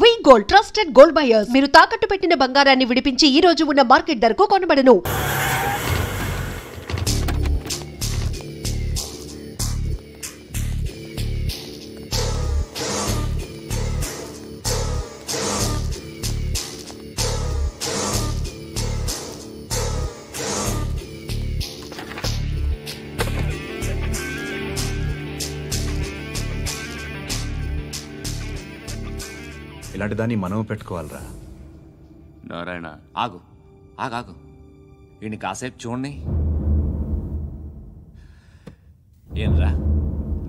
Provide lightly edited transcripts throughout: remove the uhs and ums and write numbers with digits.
వి gold trusted gold buyers. మీరు తాకట్టు పెట్టిన బంగారాన్ని విడిపించి ఈ రోజు ఉన్న మార్కెట్ ధరకు కొనబడను. ఇలాంటి దాన్ని మనం పెట్టుకోవాలరా. నారాయణ ఆగు ఆగాగు, ఈయన కాసేపు చూడండి. ఏంరా,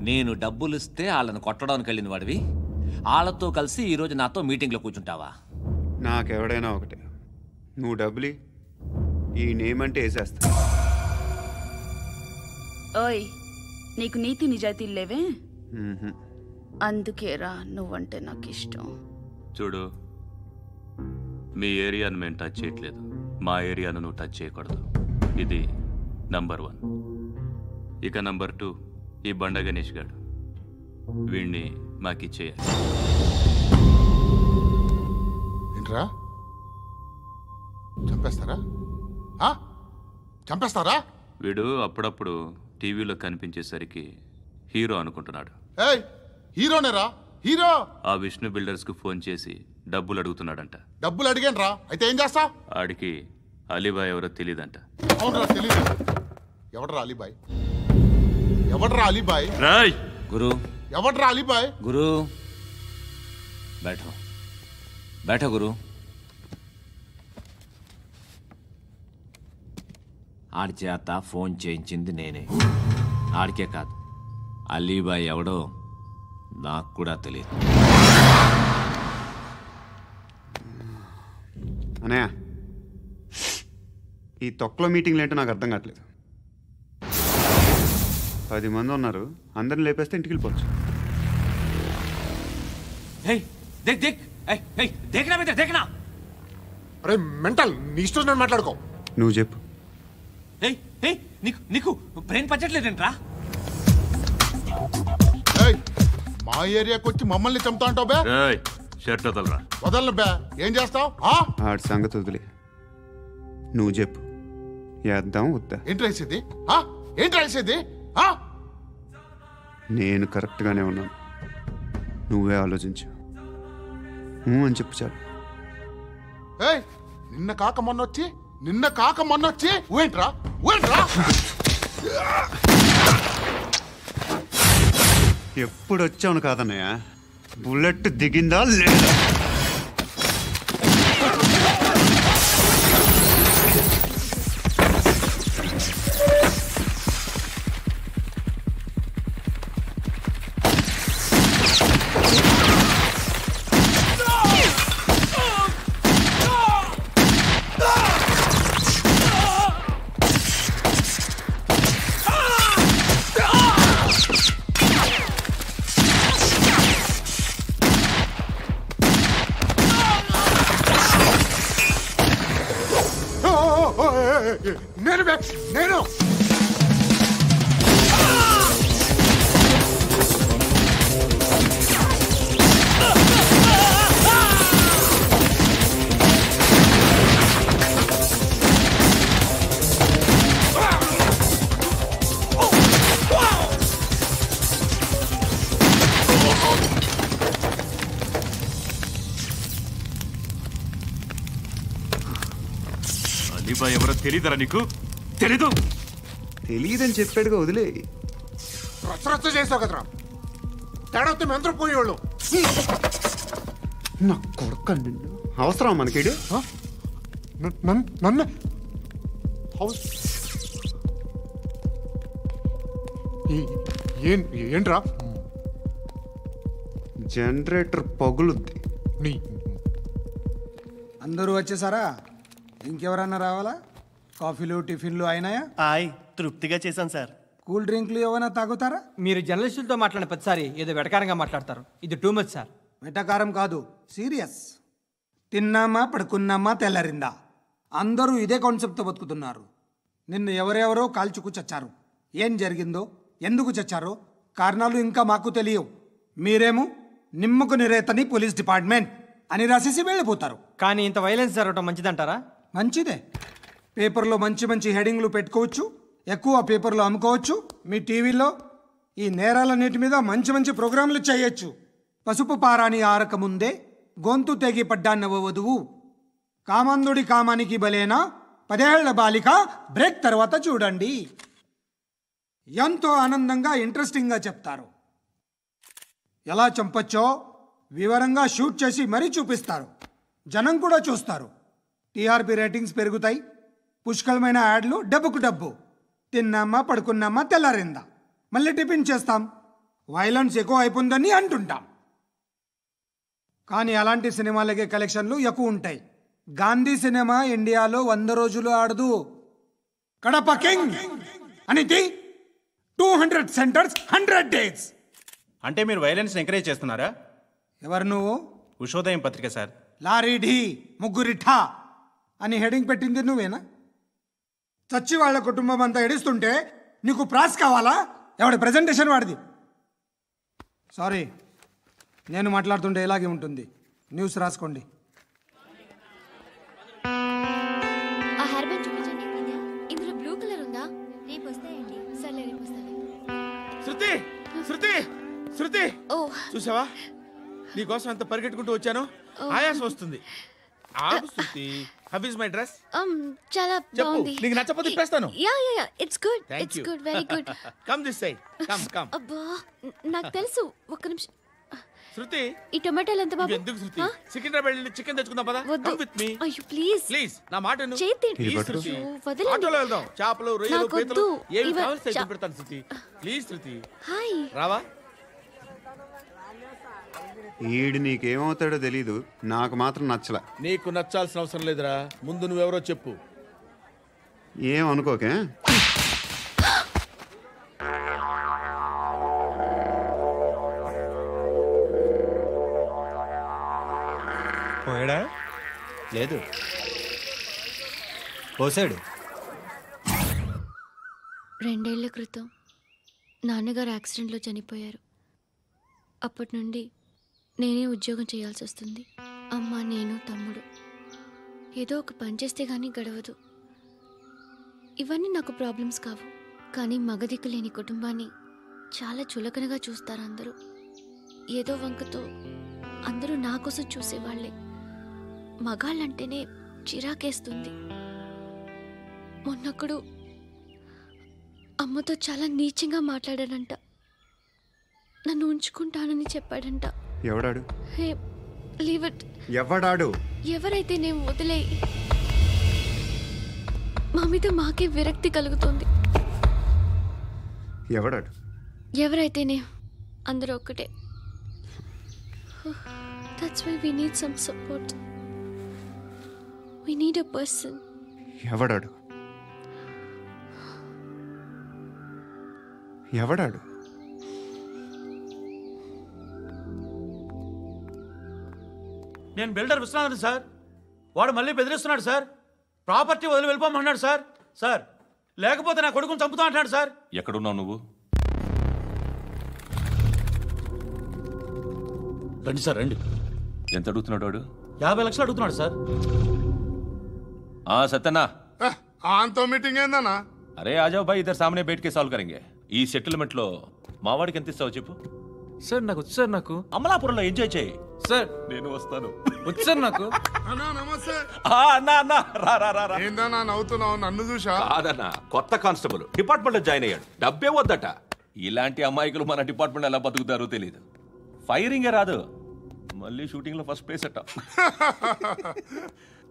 నేను డబ్బులు ఇస్తే వాళ్ళని కొట్టడానికి వెళ్ళిన వాడివి, వాళ్ళతో కలిసి ఈరోజు నాతో మీటింగ్లో కూర్చుంటావా? నాకెవడైనా ఒకటే, నువ్వు డబ్బులు ఈ నేమ్ అంటే వేసేస్తా. ఓయ్, నీకు నీతి నిజాయితీలు లేవే, అందుకేరా నువ్వంటే నాకు ఇష్టం. చూడు, మీ ఏరియాను మేము టచ్ చేయట్లేదు, మా ఏరియాను నువ్వు టచ్ చేయకూడదు. ఇది నంబర్ 1. ఇక నంబర్ 2, ఈ బండ గణేష్ గారు, వీణ్ణి మాకిచ్చేయాలి. ఏంట్రా, చంపేస్తారా? చంపేస్తారా? వీడు అప్పుడప్పుడు టీవీలో కనిపించేసరికి హీరో అనుకుంటున్నాడు. ఏయ్, హీరోనేరా, హీరో. ఆ విష్ణు బిల్డర్స్కు ఫోన్ చేసి డబ్బులు అడుగుతున్నాడంట. డబ్బులు అడిగాను రా, అయితే ఏం చేస్తా? ఆడికి అలీబాయ్ ఎవరో తెలీదంట. అవునరా, తెలీదు. ఎవడరా అలీబాయ్? ఎవడరా అలీబాయ్? రాయ్ గురు, ఎవడరా అలీబాయ్? గురు బైఠో బైఠో గురు. ఆడి చేత ఫోన్ చేయించింది నేనే. ఆడికే కాదు, అలీబాయ్ ఎవడో నాకు కూడా తెలియదు. అనయ్య, ఈ తొక్కలో మీటింగ్లు ఏంటో నాకు అర్థం కావట్లేదు. 10 మంది ఉన్నారు, అందరిని లేపేస్తే ఇంటికి వెళ్ళిపోవచ్చు. అరే మెంటల్, నీ ఇష్టం నేను మాట్లాడుకో. నువ్వు చెప్పు. నీకు బ్రెయిన్ పచ్చట్లేదంట్రా? మా ఏరియాకి వచ్చి మమ్మల్ని చంపుతా అంటావు బే? షర్ట్ వదలరా. వదలను బే, ఏం చేస్తావు? ఆడి సంగతి వదిలే, నువ్వు చెప్పు, వేద్దాం వద్దా? ఏంటి రాసేది? ఏంటి రాసేది? నేను కరెక్ట్గానే ఉన్నాను, నువ్వే ఆలోచించు. అని చెప్పు చాలు. ఏయ్, నిన్న కాక మొన్నొచ్చి ఊయంట్రా. ఎప్పుడు వచ్చావును కాదన్నయ్య, బుల్లెట్ దిగిందా లేదా? నేను అలీబాయ్ ఎవరో తెలీదరా నీకు? తెలియదని చెప్పాడుగా, వదిలే. రచ్చ చేసావు కదరా, తేడా వస్తే మెంతరం పోయేవాళ్ళు. నా కొడుకు నిన్ను అవసరం మనకిడు. నన్ను ఏంట్రా? జనరేటర్ పగులుద్ది. అందరూ వచ్చేసారా? ఇంకెవరన్నా రావాలా? కాఫీలు టిఫిన్లు అయినాయా? తృప్తిగా చేశాను సార్. కూల్ డ్రింక్లు ఏమైనా తాగుతారా? మీరు జర్నలిస్టులతో మాట్లాడిన ప్రతిసారి ఏదో వెటకారంగా మాట్లాడతారు. ఇది టూ మచ్ సార్. వెటకారం కాదు, సీరియస్. తిన్నామా పడుకున్నామా తెల్లరిందా, అందరూ ఇదే కాన్సెప్ట్తో బతుకుతున్నారు. నిన్ను ఎవరెవరో కాల్చుకు చచ్చారు. ఏం జరిగిందో, ఎందుకు చచ్చారో కారణాలు ఇంకా మాకు తెలియవు. మీరేమో నిమ్మకు నిరేతని పోలీస్ డిపార్ట్మెంట్. అని రాసేసి వెళ్ళిపోతారు. కానీ ఇంత వైలెన్స్ జరగటం మంచిదంటారా? మంచిదే. పేపర్లో మంచి మంచి హెడింగ్లు పెట్టుకోవచ్చు, ఎక్కువ పేపర్లు అమ్ముకోవచ్చు. మీ టీవీలో ఈ నేరాలన్నిటి మీద మంచి మంచి ప్రోగ్రాంలు చేయొచ్చు. పసుపు పారాని ఆరక ముందే గొంతు తెగి పడ్డాన్నవ వధువు, కామందుడి కామానికి బలేనా 10 ఏళ్ల బాలిక బ్రేక్ తర్వాత చూడండి. ఎంతో ఆనందంగా ఇంట్రెస్టింగ్గా చెప్తారు. ఎలా చంపచ్చో వివరంగా షూట్ చేసి మరీ చూపిస్తారు. జనం కూడా చూస్తారు. టీఆర్పీ రేటింగ్స్ పెరుగుతాయి. పుష్కలమైన యాడ్లు, డబ్బుకు డబ్బు. తిన్నామా పడుకున్నామా తెల్లారిందా, మళ్ళీ టిఫిన్ చేస్తాం, వైలెన్స్ ఎక్కువ అయిపోయిందని అంటుంటాం. కానీ అలాంటి సినిమాలకే కలెక్షన్లు ఎక్కువ ఉంటాయి. గాంధీ సినిమా ఇండియాలో 100 రోజులు ఆడదు. కడప కింగ్ అనేది 200 సెంటర్స్ 100 డేస్. అంటే మీరు వైలెన్స్ ఎంకరేజ్ చేస్తున్నారా? ఎవరు నువ్వు? ఉషోదయం పత్రిక సార్. లారీ ఢీ ముగ్గురిఠా అని హెడింగ్ పెట్టింది నువ్వేనా? చచ్చి వాళ్ళ కుటుంబం అంతా ఎడుస్తుంటే నీకు ప్రాస్ కావాలా? ఎవడి ప్రజెంటేషన్ వాడిది. సారీ, నేను మాట్లాడుతుంటే ఇలాగే ఉంటుంది. న్యూస్ రాసుకోండి. ఆ హెయిర్ బ్యాండ్ చూపించండి. ఇందులో బ్లూ కలర్ ఉందా? రేపు వస్తాయండి. సర్లే రేపు వస్తాను. శృతి శృతి శృతి, ఓ చూసావా నీకోసం ఎంత పరిగెట్టుకుంటూ వచ్చాను. ఆయాసం వస్తుంది. ఆగు Shruti. How is my dress? చాలా చెప్పు. బాగుంది. నీకు నచ్చకపోతే తిప్పేస్తాను. Yeah it's good. Thank it's you. Good, very good. Come this side. Come. అబ్బా, నాకు తెలుసు. ఒక్క నిమిషం. శృతి, ఈ టొమాటోలు ఎంత బాబు? ఎందుకు శృతి? సికింద్రాబాద్ వెళ్ళి చికెన్ తెచ్చుకుందాం పదా. వద్దు. Come with me. అయ్యో ప్లీజ్ ప్లీజ్ నా మాట విను. చేతి Please, శృతి. వదలండి. ఆటోలో వెళ్దాం. చేపలు, రొయ్యలు, నాకు పీతలు వద్దు. ఏమి ఇవ- కావాలి తెచ్చి పెడతాను శృతి. Please Shruti. హాయ్. రావా? ఈడు నీకేమవుతాడో తెలీదు, నాకు మాత్రం నచ్చలా. నీకు నచ్చాల్సిన అవసరం లేదురా. ముందు నువ్వెవరో చెప్పు. ఏం అనుకోకే. పోయాడా? లేదు, పోసాడు. 2 ఏళ్ల క్రితం నాన్నగారు యాక్సిడెంట్లో చనిపోయారు. అప్పటి నుండి నేనే ఉద్యోగం చేయాల్సి వస్తుంది. అమ్మ, నేను, తమ్ముడు ఏదో ఒక పని చేస్తే కానీ గడవదు. ఇవన్నీ నాకు ప్రాబ్లమ్స్ కావు. కానీ మగదిక్కు లేని కుటుంబాన్ని చాలా చులకనగా చూస్తారు అందరూ. ఏదో వంకతో అందరూ నా కోసం చూసేవాళ్లే. మగాళ్ళంటేనే చిరాకేస్తుంది. మొన్నొక్కడు అమ్మతో చాలా నీచంగా మాట్లాడాడంట. నన్ను ఉంచుకుంటానని చెప్పాడంట. ఎవడాడు? హే, లీవ్ ఇట్. ఎవడాడు? ఎవరైతే నేను వదిలే. మా మీద మాకే విరక్తి కలుగుతుంది. ఎవడాడు? ఎవరైతేనే అందరూ ఒక్కటే. That's why we need some support. We need a person. ఎవడాడు? ఎవడాడు? నేను బిల్డర్ విశ్వనాథన్ సార్. వాడు మళ్ళీ బెదిరిస్తున్నాడు సార్. ప్రాపర్టీ వదిలి వెళ్ళిపోమన్నాడు సార్. సార్, లేకపోతే నా కొడుకుని చంపుతా అంటున్నాడు సార్. ఎక్కడున్నావు నువ్వు? రండి సార్, రండి. ఎంత అడుగుతున్నాడు వాడు? 50 లక్షలు అడుగుతున్నాడు సార్. సత్యనా, ఆంతో మీటింగ్ ఏందన్నా? అరే ఆజావ్ భాయ్, ఇద్దరు సామనే బయట కే సాల్వ్ కరెంగే. ఈ సెటిల్మెంట్ లో మావాడికి ఎంత ఇస్తావు చెప్పు. సార్ నాకు వచ్చు సార్. నాకు అమలాపురంలో ఎంజాయ్ చేయి సార్. నేను వస్తాను. వచ్చు సార్ నాకు. అన్నా నమస్తే. అన్నా అన్నా, రా రా రా రా. ఏందన్నా నవ్వుతున్నావు? నన్ను చూసా? కాదన్నా, కొత్త కానిస్టేబుల్ డిపార్ట్మెంట్ లో జాయిన్ అయ్యాడు. డబ్బే వద్దట. ఇలాంటి అమాయకులు మన డిపార్ట్మెంట్ ఎలా బతుకుతారో తెలియదు. ఫైరింగే రాదు, మళ్ళీ షూటింగ్ లో ఫస్ట్ ప్లేస్ అట్ట.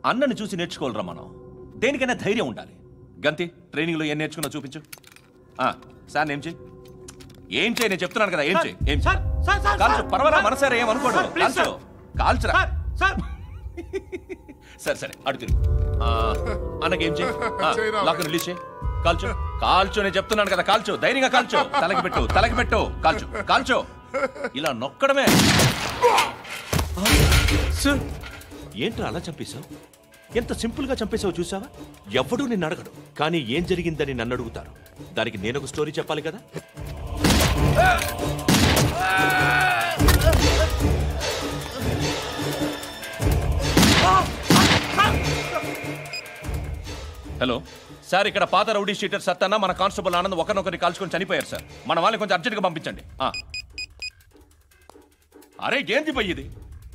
అన్నని చూసి నేర్చుకోవాలరా మనం. దేనికైనా ధైర్యం ఉండాలి. గంతి, ట్రైనింగ్ లో ఏం నేర్చుకున్నా చూపించు. సార్ ఏం చేయి, ఏం చేయి, నేను చెప్తున్నాను కదా. ఏం చేయి, ఏం కాల్చు. పర్వాలా, మనసారా ఏమనుకోడు. కాల్చు, కాల్చురా. సరే సరే, అడు తిరుగు. అన్నకేం చేయి, లాక్ రిలీజ్ చేయి. కాల్చు, కాల్చు. నేను చెప్తున్నాను కదా, కాల్చు. ధైర్యంగా కాల్చు. తలకి పెట్టు, తలకి పెట్టు. కాల్చు, కాల్చు. ఇలా నొక్కడమే. ఏంట్రా అలా చంపేశావు? ఎంత సింపుల్ గా చంపేశావు చూసావా? ఎవడూ నిన్ను అడగడు, కానీ ఏం జరిగిందని నన్ను అడుగుతారు. దానికి నేను ఒక స్టోరీ చెప్పాలి కదా. హలో సార్, ఇక్కడ పాత రౌడీ షీటర్ సత్తన్న మన కానిస్టేబుల్ ఆనంద్ ఒకరినొకరిని కాల్చుకొని చనిపోయారు సార్. మన వాళ్ళని కొంచెం అర్జెంట్గా పంపించండి. అరే ఏంది పోయి ఇది?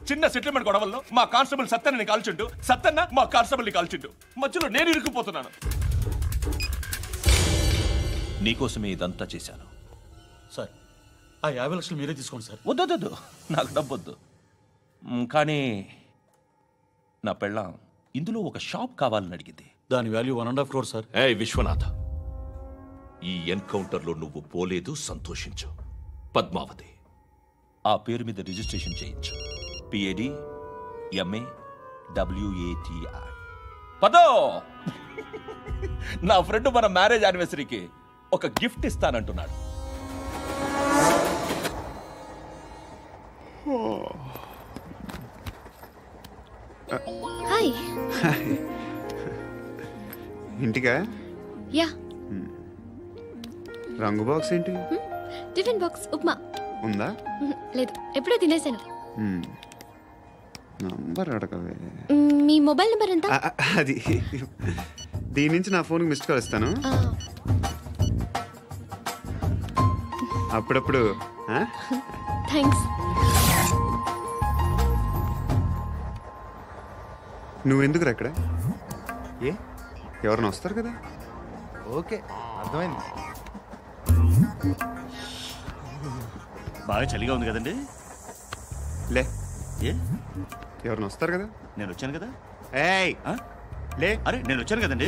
చిన్న సెటిల్మెంట్ గొడవల్లో మా కానిస్టేబుల్ సత్తన్నని కాల్చుంటూ, సత్తన్న మా కానిస్టేబుల్ని కాల్చుంటూ, మధ్యలో నేను ఇరుక్కుపోతున్నాను. నీకోసమే ఇదంతా చేశాను సార్. ఆ 50 లక్షలు మీరే తీసుకోండి సార్. వద్దొద్దు, నాకు డబ్బొద్దు. కానీ నా పెళ్ళాం ఇందులో ఒక షాప్ కావాలని అడిగింది. దాని వాల్యూ 1.5 crore సార్. విశ్వనాథ, ఈ ఎన్కౌంటర్లో నువ్వు పోలేదు, సంతోషించు. పద్మావతి ఆ పేరు మీద రిజిస్ట్రేషన్ చేయించు. PAD MA WATI. పదో, నా ఫ్రెండ్ మన మ్యారేజ్ యానివర్సరీకి ఒక గిఫ్ట్ ఇస్తానంటున్నాడు. హాయ్. ఇంటికా? యా. రంగు బాక్స్ ఏంటి? టిఫిన్ బాక్స్ ఉప్మా ఉందా? లేదు, ఎప్పుడో తినేసాను. నంబర్ అడగవే. మీ మొబైల్ నెంబర్ ఎంత? అది దీని నుంచి నా ఫోన్కి మిస్డ్ కాల్ ఇస్తాను. అప్పుడప్పుడు. థ్యాంక్స్. నువ్వెందుకు అక్కడ? ఎవరైనా వస్తారు కదా. ఓకే, అర్థమైంది. బాగా చలిగా ఉంది కదండి. లే, ఏ ఎవరైనా వస్తారు కదా. నేను వచ్చాను కదా. ఏయ్ లే. అరే నేను వచ్చాను కదండి.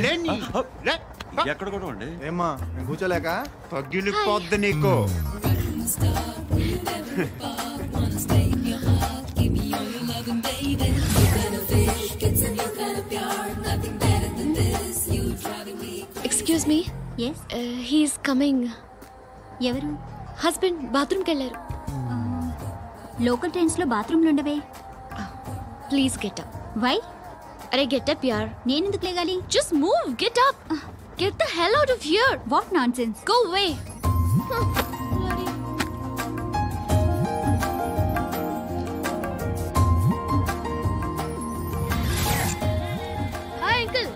ఎక్కడ కూడా అండి. ఏమ్మా నేను కూర్చోలేక తగ్గిలిపోద్ది నీకు. Excuse me. He's coming. ఎవరు? హస్బెండ్ బాత్రూమ్కి వెళ్ళారు. లోకల్ ట్రైన్స్లో బాత్రూమ్లు ఉండవే. Please get up. వై? అరే గెట్ అప్ యార్. నేనెందుకు లేగాలి? Just move, get up. Get the hell out of here. What nonsense. Go away. Hi uncle.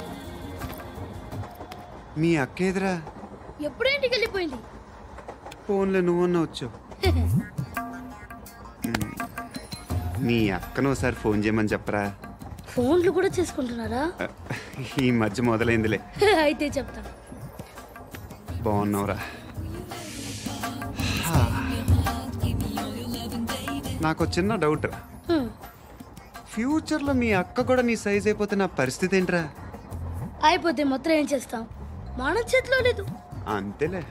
మీ అక్క ఎదురా? ఎప్పుడు ఇంటికి వెళ్ళిపోయింది. ఫోన్లో నువ్వన్నా వచ్చావు. మీ అక్కను ఒకసారి ఫోన్ చేయమని చెప్పరా. ఫోన్లు కూడా చేసుకుంటున్నారా? ఈ మధ్య మొదలైందిలే. అయితే చెప్తా. బాగున్నావురా? నాకు చిన్న డౌట్. ఫ్యూచర్లో మీ అక్క కూడా నీ సైజ్ అయిపోతే నా పరిస్థితి ఏంట్రా? అయిపోతే మాత్రం ఏం చేస్తాం, మన చేతిలో లేదు. అంతేలే.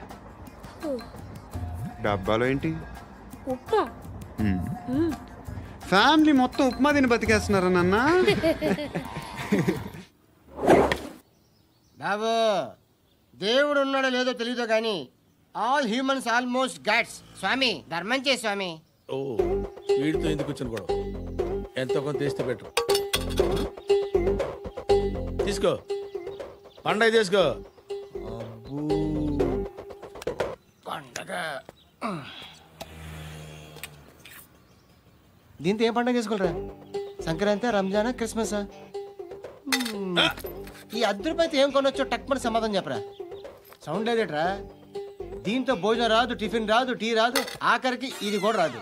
డబ్బాలో ఏంటి? ఉప్మా. ఫ్యామిలీ మొత్తం ఉప్మా తిని బతికేస్తున్నారా నాన్న? బాబు, దేవుడు ఉన్నాడో లేదో తెలియదు కానీ ఆల్ హ్యూమన్స్ ఆల్మోస్ట్ గాడ్స్. స్వామి ధర్మం చే స్వామి. ఓ, వీడితో ఎందుకు వచ్చిన గొడవ? ఎంతో కొంత తీస్తే పెట్టు. తీసుకో, పండగ తీసుకో. పండగ దీంతో ఏం పండుగ చేసుకోలేరా? సంక్రాంతి, రంజానా, క్రిస్మసా? ఈ ₹10 ఏం కొనొచ్చో టక్మని సమాధానం చెప్పరా. సౌండ్ లేదేట్రా? దీంతో భోజనం రాదు, టిఫిన్ రాదు, టీ రాదు, ఆఖరికి ఇది కూడా రాదు.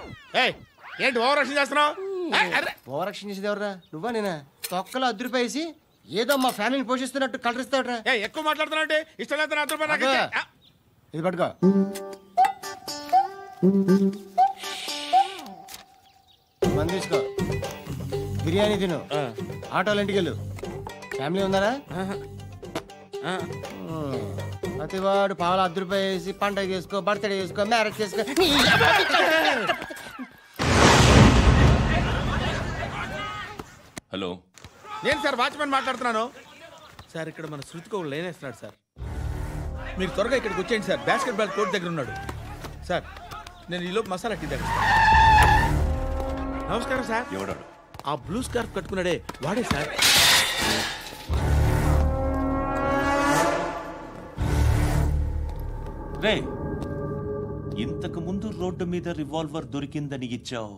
ఏంటి ఓవర్ యాక్షన్ చేస్తున్నావు? ఓవర్ యాక్షన్ చేసేది ఎవరా? నువ్వా నేనా? తొక్కలో ₹10 వేసి ఏదో మా ఫ్యామిలీని పోషిస్తున్నట్టు కలరిస్తావుట్రా. ఎక్కువ మాట్లాడుతున్నావు. ఇష్టం లేదు ₹10. ఇది పట్టుకో. మంది తీసుకో, బిర్యానీ తిను, ఆటోలు ఇంటికి వెళ్ళు. ఫ్యామిలీ ఉన్నారా? ప్రతివాడు పావులు ₹10 వేసి పండగ చేసుకో, బర్త్డే చేసుకో, మ్యారేజ్ చేసుకో. హలో, నేను సార్ వాచ్మెన్ మాట్లాడుతున్నాను. సార్ ఇక్కడ మన శృతికో లేనేస్తున్నాడు సార్. మీరు త్వరగా ఇక్కడికి వచ్చేయండి సార్. బాస్కెట్ బాల్ కోర్ట్ దగ్గర ఉన్నాడు సార్. నేను ఈలోపు మసాలా టీ దగ్గర. నమస్కారం సార్. ఎవడాడు? ఆ బ్లూ స్కార్ఫ్ కట్టుకున్నాడే వాడే సార్. రే, ఇంతకు ముందు రోడ్డు మీద రివాల్వర్ దొరికిందని ఇచ్చావు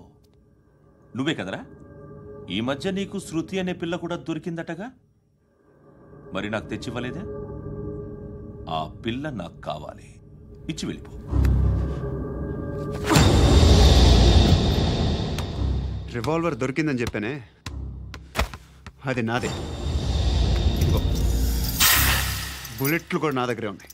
నువ్వే కదరా? ఈ మధ్య నీకు శృతి అనే పిల్ల కూడా దొరికిందటగా? మరి నాకు తెచ్చివ్వలేదే? ఆ పిల్ల నాకు కావాలి, ఇచ్చి వెళ్ళిపో. రివాల్వర్ దొరికిందని చెప్పానే, అది నాదే. ఇదిగో బుల్లెట్లు కూడా నా దగ్గరే ఉన్నాయి.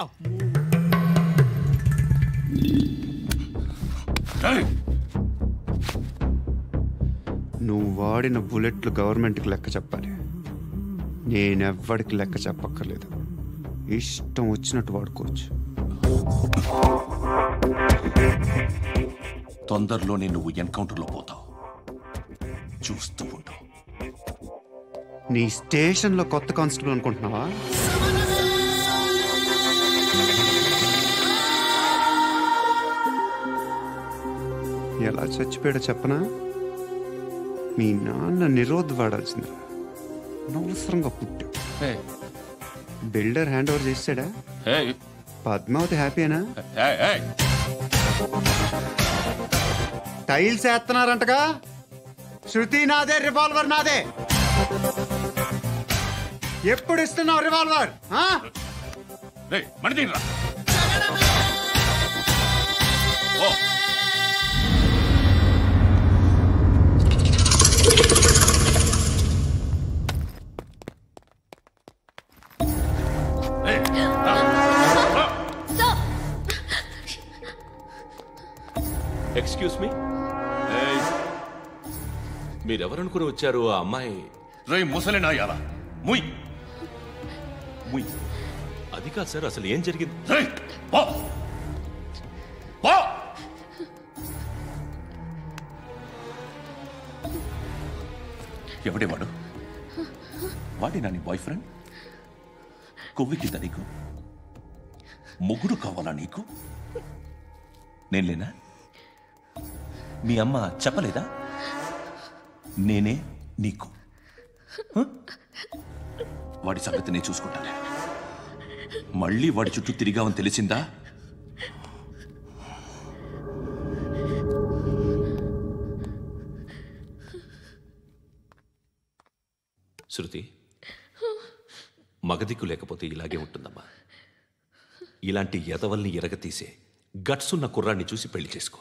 నువ్వు వాడిన బుల్లెట్లు గవర్నమెంట్కి లెక్క చెప్పాలి. నేనెవ్వడికి లెక్క చెప్పక్కర్లేదు. ఇష్టం వచ్చినట్టు వాడుకోవచ్చు. తొందరలోనే నువ్వు ఎన్కౌంటర్లో పోతావు, చూస్తూ ఉంటావు. నీ స్టేషన్లో కొత్త కానిస్టేబుల్ అనుకుంటున్నావా? ఎలా చచ్చిపోయాడో చెప్పనా? మీ నాన్న నిరోధ్ వాడాల్సింది, అనవసరంగా పుట్టావు. బిల్డర్ హ్యాండ్ ఓవర్ చేసాడా? పద్మావతి హ్యాపీనా? టైల్స్ వేస్తున్నారంటగా. శృతి నాదే, రివాల్వర్ నాదే. ఎప్పుడు ఇస్తున్నావు రివాల్వర్? ఎక్స్క్యూజ్ మీ, మీరెవరనుకుని వచ్చారు? ఆ అమ్మాయి రేయ్ ముసలినాయాలా, ముయ్ ముయ్. అది కాదు సార్, అసలు ఏం జరిగింది? ఎవడే వాడు? వాడి నా నీ బాయ్ ఫ్రెండ్? కొవ్వికింద నీకు ముగ్గురు కావాలా నీకు? నేను లేనా? మీ అమ్మ చెప్పలేదా నేనే నీకు? వాడి సంగతి నేను చూసుకుంటానే. మళ్ళీ వాడి చుట్టూ తిరిగావని తెలిసిందా? శృతి, మగదిక్కు లేకపోతే ఇలాగే ఉంటుందమ్మా. ఇలాంటి ఎదవల్ని ఎరగతీసే గట్సున్న కుర్రాన్ని చూసి పెళ్లి చేసుకో.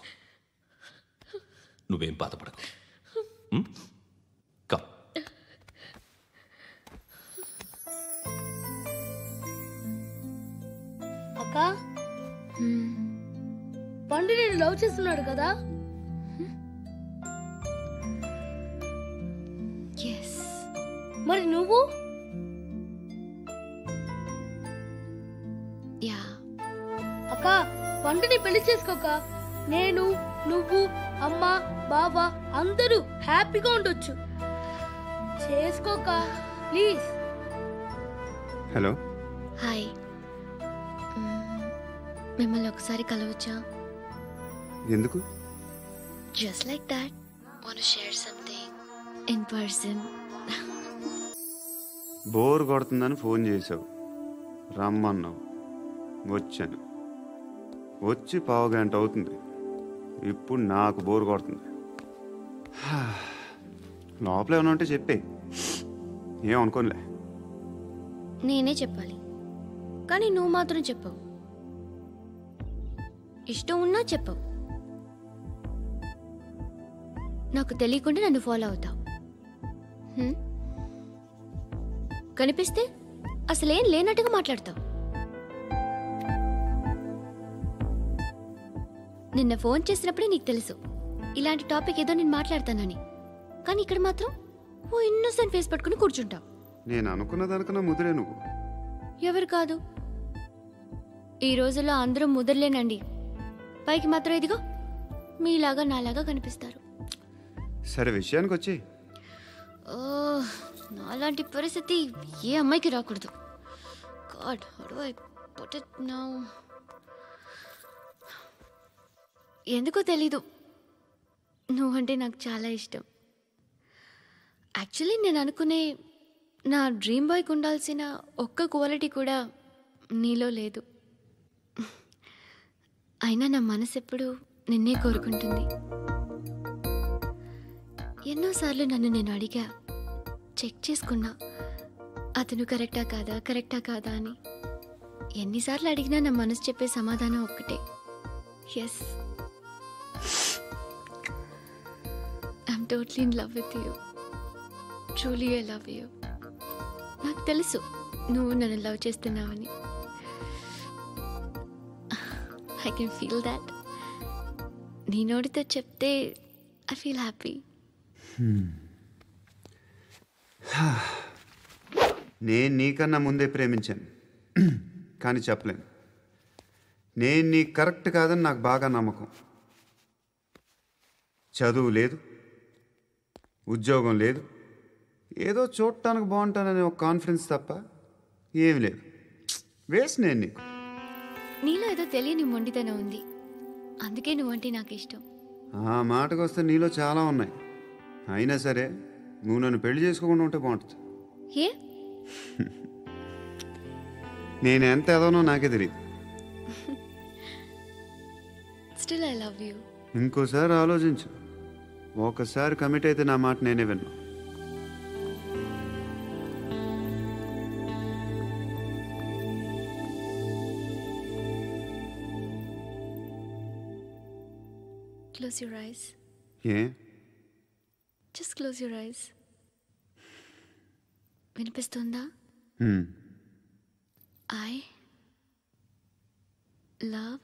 నువ్వేం బాధపడకు. కమ్. అక్క, పండు నేను లవ్ చేస్తున్నాడు కదా? మరి నువ్వు? అక్క, పండుని పెళ్లి చేసుకోక నేను, నువ్వు, అమ్మ, బావ అందరూ హ్యాపీగా ఉండొచ్చు. చేసుకోక ప్లీజ్. హలో. హాయ్. మిమ్మల్ని ఒకసారి కలవచ్చా? ఎందుకు? Just like that. Want to share something in person. Bore కొడుతుందని ఫోన్ చేసావు, రమ్మన్నావు, వచ్చాను. వచ్చి పావుగంట అవుతుంది. ఇప్పుడు నాకు బోర్ కొడుతుంది. లోపల ఏమైనా ఉంటే చెప్పే, ఏమనుకోనిలే. నేనే చెప్పాలి, కానీ నువ్వు మాత్రం చెప్పవు. ఇష్టం ఉన్నా చెప్పవు. నాకు తెలియకుండా నన్ను ఫాలో అవుతావు. కనిపిస్తే అసలేం లేనట్టుగా మాట్లాడతావు. నిన్న ఫోన్ చేసినప్పుడే నీకు తెలుసు ఇలాంటి టాపిక్ ఏదో నేను మాట్లాడతానని. కానీ ఇక్కడ మాత్రం ఓ ఇన్నోసెంట్ ఫేస్ పట్టుకుని కూర్చుంటావు. నేను అనుకున్న దానికన్నా ముదిరే నువ్వు. ఎవరు కాదు, ఈ రోజుల్లో అందరూ ముదరలేనండి. పైకి మాత్రం ఇదిగో మీలాగా నాలాగా కనిపిస్తారు. సరే విషయానికి వచ్చి. నాలాంటి పరిస్థితి ఏ అమ్మాయికి రాకూడదు. God, how do I put it now? ఎందుకో తెలీదు, నువ్వంటే నాకు చాలా ఇష్టం. యాక్చువల్లీ నేను అనుకునే నా డ్రీమ్ బాయ్కి ఉండాల్సిన ఒక్క క్వాలిటీ కూడా నీలో లేదు. అయినా నా మనసు ఎప్పుడు నిన్నే కోరుకుంటుంది. ఎన్నోసార్లు నన్ను నేను అడిగా, చెక్ చేసుకున్నా, అతను కరెక్టా కాదా అని ఎన్నిసార్లు అడిగినా నా మనసు చెప్పే సమాధానం ఒక్కటే, yes, I'm totally in love with you, truly I love you. నాకు తెలుసు నువ్వు నన్ను లవ్ చేస్తున్నావని. I can feel that. నీ నోటితో చెప్తే ఐ ఫీల్ హ్యాపీ. నేను నీకన్నా ముందే ప్రేమించాను, కానీ చెప్పలేను. నేను నీకు కరెక్ట్ కాదని నాకు బాగా నమ్మకం. చదువు లేదు, ఉద్యోగం లేదు, ఏదో చూడటానికి బాగుంటాననే ఒక కాన్ఫిడెన్స్ తప్ప ఏమి లేదు. వేస్ట్ నేను నీకు. నీలో ఏదో తెలియని మొండితనం ఉంది, అందుకే నువ్వంటే నాకు ఇష్టం. ఆ మాటకు వస్తే నీలో చాలా ఉన్నాయి. అయినా సరే నువ్వు నన్ను పెళ్లి చేసుకోకుండా ఉంటే బాగుంటుంది. ఏ? నేను ఎంత ఎదవనో నాకే తెలియదు. Still I love you. ఇంకోసారి ఆలోచించు. ఒకసారి కమిట్ అయితే నా మాట నేనే విన్నా. Close your eyes. A? Just close your eyes. వినిపిస్తుందా? I love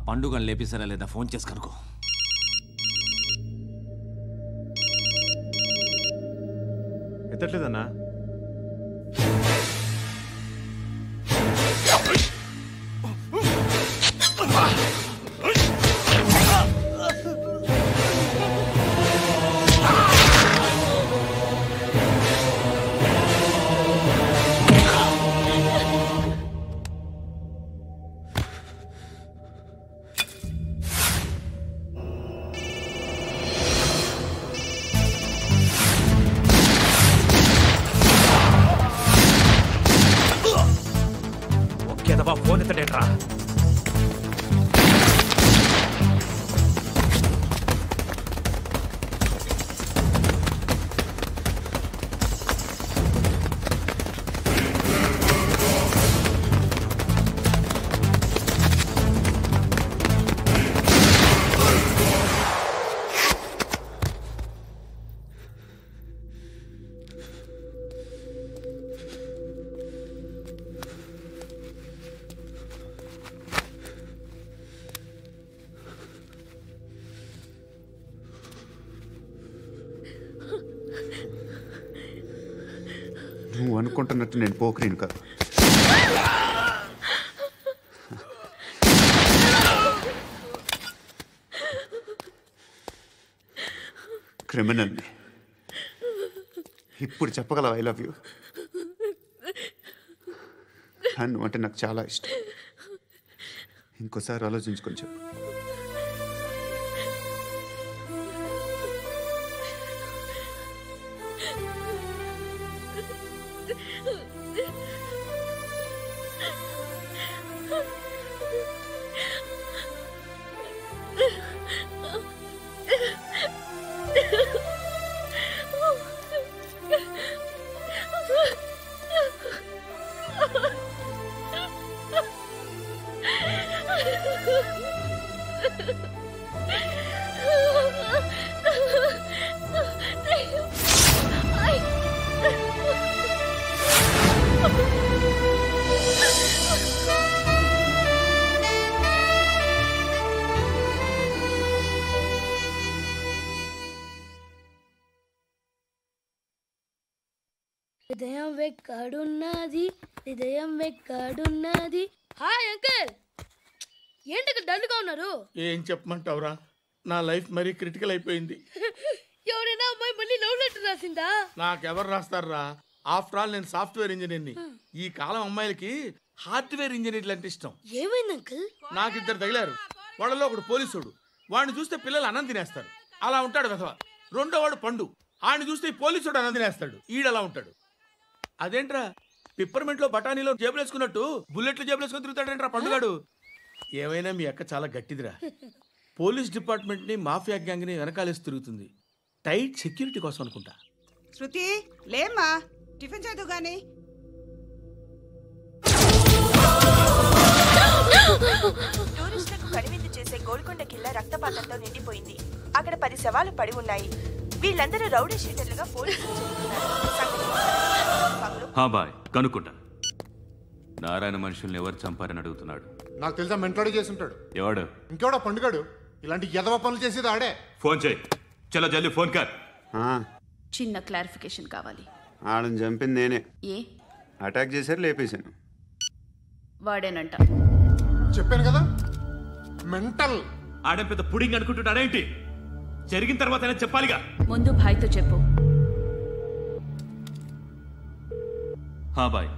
పండుగను లేపేసారా లేదా ఫోన్ చేసి కనుకో. ఎత్తట్లేదన్నా. చేస్తాడేట్రా? నువ్వు అనుకుంటున్నట్టు నేను పోకరీను కాదు. క్రిమినల్ని. ఇప్పుడు చెప్పగలవు ఐ లవ్ యూ. నువ్వు అంటే నాకు చాలా ఇష్టం. ఇంకోసారి ఆలోచించుకొని చెప్పు. హృదయం వెక్కడున్నది, హృదయం వెక్కడున్నది. హాయ్ అంకుల్, ఏంటి డల్గా ఉన్నారు? ఏం చెప్పమంటావురా, నా లైఫ్ మరీ క్రిటికల్ అయిపోయింది. ఎవరైనా అమ్మాయి మళ్ళీ లవ్ లెటర్ రాసిందా? నాకెవరు రాస్తారా? ఆఫ్టర్ ఆల్ నేను సాఫ్ట్వేర్ ఇంజనీర్ని. ఈ కాలం అమ్మాయిలకి హార్డ్వేర్ ఇంజనీర్లు అంటే ఇష్టం. ఏమైంది అంకుల్? నాకు ఇద్దరు తగిలారు. వాళ్ళలో ఒకడు పోలీసుడు. వాడిని చూస్తే పిల్లలు అన్నం తినేస్తారు, అలా ఉంటాడు వెధవ. రెండో వాడు పండు. ఆడిని చూస్తే ఈ పోలీసుడు అన్నం తినేస్తాడు, ఈడలా ఉంటాడు. అదేంట్రా పిప్పర్మెంట్లో బఠానీలో జేబులు వేసుకున్నట్టు బుల్లెట్లు జేబులు వేసుకుని తిరుగుతాడేంట్రా పండుగాడు? ఏమైనా మీ అక్క చాలా గట్టిదిరా. పోలీస్ డిపార్ట్మెంట్ని మాఫియా గ్యాంగ్ని వెనకాలేసి తిరుగుతుంది. టైట్ సెక్యూరిటీ కోసం అనుకుంటా. శృతి లేమ్మా, టిఫిన్ చేద్దు గాని. టూరిస్టులకు కనువిందు చేసే గోల్కొండ కిల్లా రక్తపాతంతో నిండిపోయింది. అక్కడ 10 శవాలు పడి ఉన్నాయి. వీళ్ళందరూ రౌడీ షీటర్లుగా పోలీసులు బాయ్ కనుక్కుంటా. నారాయణ మనుషుల్ని ఎవరు చంపారని అడుగుతున్నాడు. నాకు తెలుసా, మెంటోడి చేసి ఉంటాడు. ఎవడు? ఇంకెవడా పండుగాడు. ఇలాంటి ఎదవ పనులు చేసేది ఆడే. ఫోన్ చేయి. చలో జల్దీ ఫోన్ కర్. చిన్న క్లారిఫికేషన్ కావాలి. ఆడని చంపింది నేనే. ఏ అటాక్ చేశారు, లేపేశాను. వాడేనంట. చెప్పాను కదా, మెంటల్. ఆడే పెద్ద పుడింగ్ అనుకుంటున్నాడేంటి? జరిగిన తర్వాత చెప్పాలిగా. ముందు భాయ్తో చెప్పు. బాయ్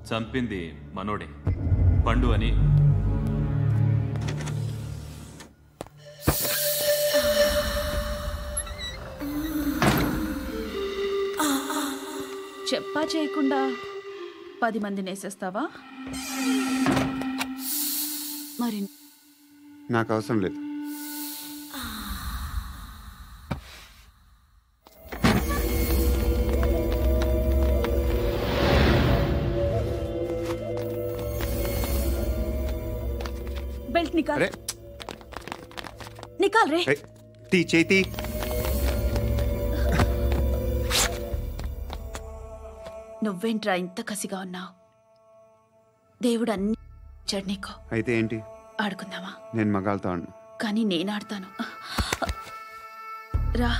చంపింది మనోడే, పండు అని. చెప్పా చేయకుండా 10 మందిని వేసేస్తావా? మరి నాకు అవసరం లేదు. बेल्ट निकाल। निकाल रे। ती चेती। నువ్వేంట్రా ఇంత కసిగా ఉన్నావు? దేవుడు అన్ని ఇచ్చాడు నీకు. అయితే ఏంటి? ఆడుకుందామా? నేను మగాళ్ళతో ఆడను. కానీ నేను ఆడతాను. రా.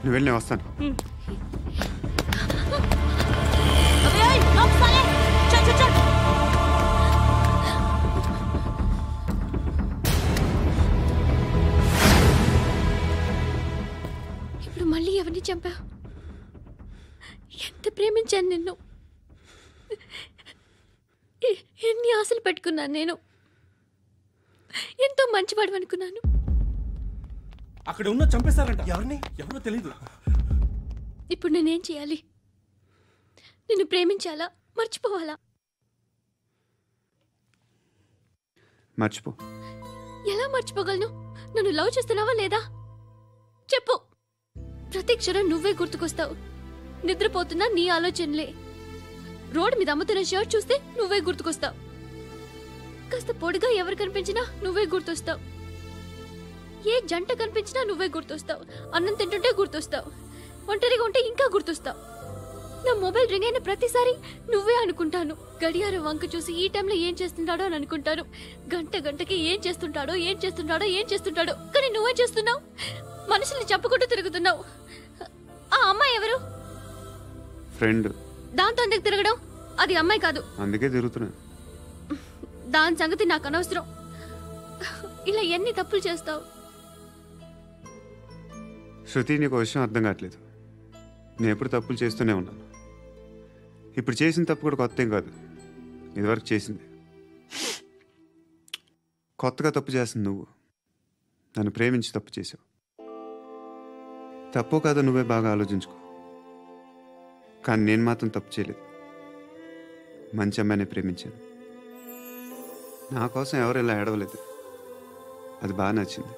నువ్వు వెళ్ళి నేను వస్తాను. ఇప్పుడు మళ్ళీ ఎవరిని చంపా? ఎంత ప్రేమించాను నిన్ను, ఎన్ని ఆశలు పెట్టుకున్నాను నేను, ఎంతో మంచివాడు అనుకున్నాను. అక్కడ ఉన్న చంపేస్తారంట. ఎవరిని? ఎవరో తెలీదు. ఇప్పుడు నేనేం చేయాలి? నిన్ను ప్రేమించాలా, మర్చిపోవాలా? మర్చిపో. ఎలా మర్చిపోగలను? నన్ను లవ్ చేస్తున్నావా లేదా చెప్పు. ప్రతి క్షణం నువ్వే గుర్తుకొస్తావు. నిద్రపోతున్నా నీ ఆలోచనలే. రోడ్డు మీద అమ్ముతున్న షర్ట్ చూస్తే నువ్వే గుర్తుకొస్తావు. కాస్త పొడిగా ఎవరు కనిపించినా నువ్వే గుర్తొస్తావు. ఏ జంట కనిపించినా నువ్వే గుర్తొస్తావు. అన్నం తింటుంటే గుర్తొస్తావు. ఒంటరిగా ఉంటే ఇంకా గుర్తొస్తావు. నా మొబైల్ రింగ్ అయిన ప్రతిసారి నువ్వే అనుకుంటాను. గడియారం వంక చూసి ఈ టైంలో ఏం చేస్తుంటాడో అని అనుకుంటాను. గంటకి ఏం చేస్తుంటాడో కానీ నువ్వే చేస్తున్నావు. మనుషుల్ని చంపుకుంటూ తిరుగుతున్నావు. ఆ అమ్మాయి ఎవరు? ఫ్రెండ్. దాంతో ఎందుకు తిరగడం? అది అమ్మాయి కాదు. అందుకే తిరుగుతున్నా. దాని సంగతి నాకు అనవసరం. ఇలా ఎన్ని తప్పులు చేస్తావు? శృతి, నీకు విషయం అర్థం కావట్లేదు. నేను ఎప్పుడు తప్పులు చేస్తూనే ఉన్నాను. ఇప్పుడు చేసిన తప్పు కూడా కొత్త ఏం కాదు, ఇదివరకు చేసింది. కొత్తగా తప్పు చేస్తుంది నువ్వు. నన్ను ప్రేమించి తప్పు చేసావు. తప్పో కాదో నువ్వే బాగా ఆలోచించుకో. కానీ నేను మాత్రం తప్పు చేయలేదు. మంచి అమ్మాయిని ప్రేమించాను. నా కోసం ఎవరు ఇలా ఏడవలేదు. అది బాగా నచ్చింది.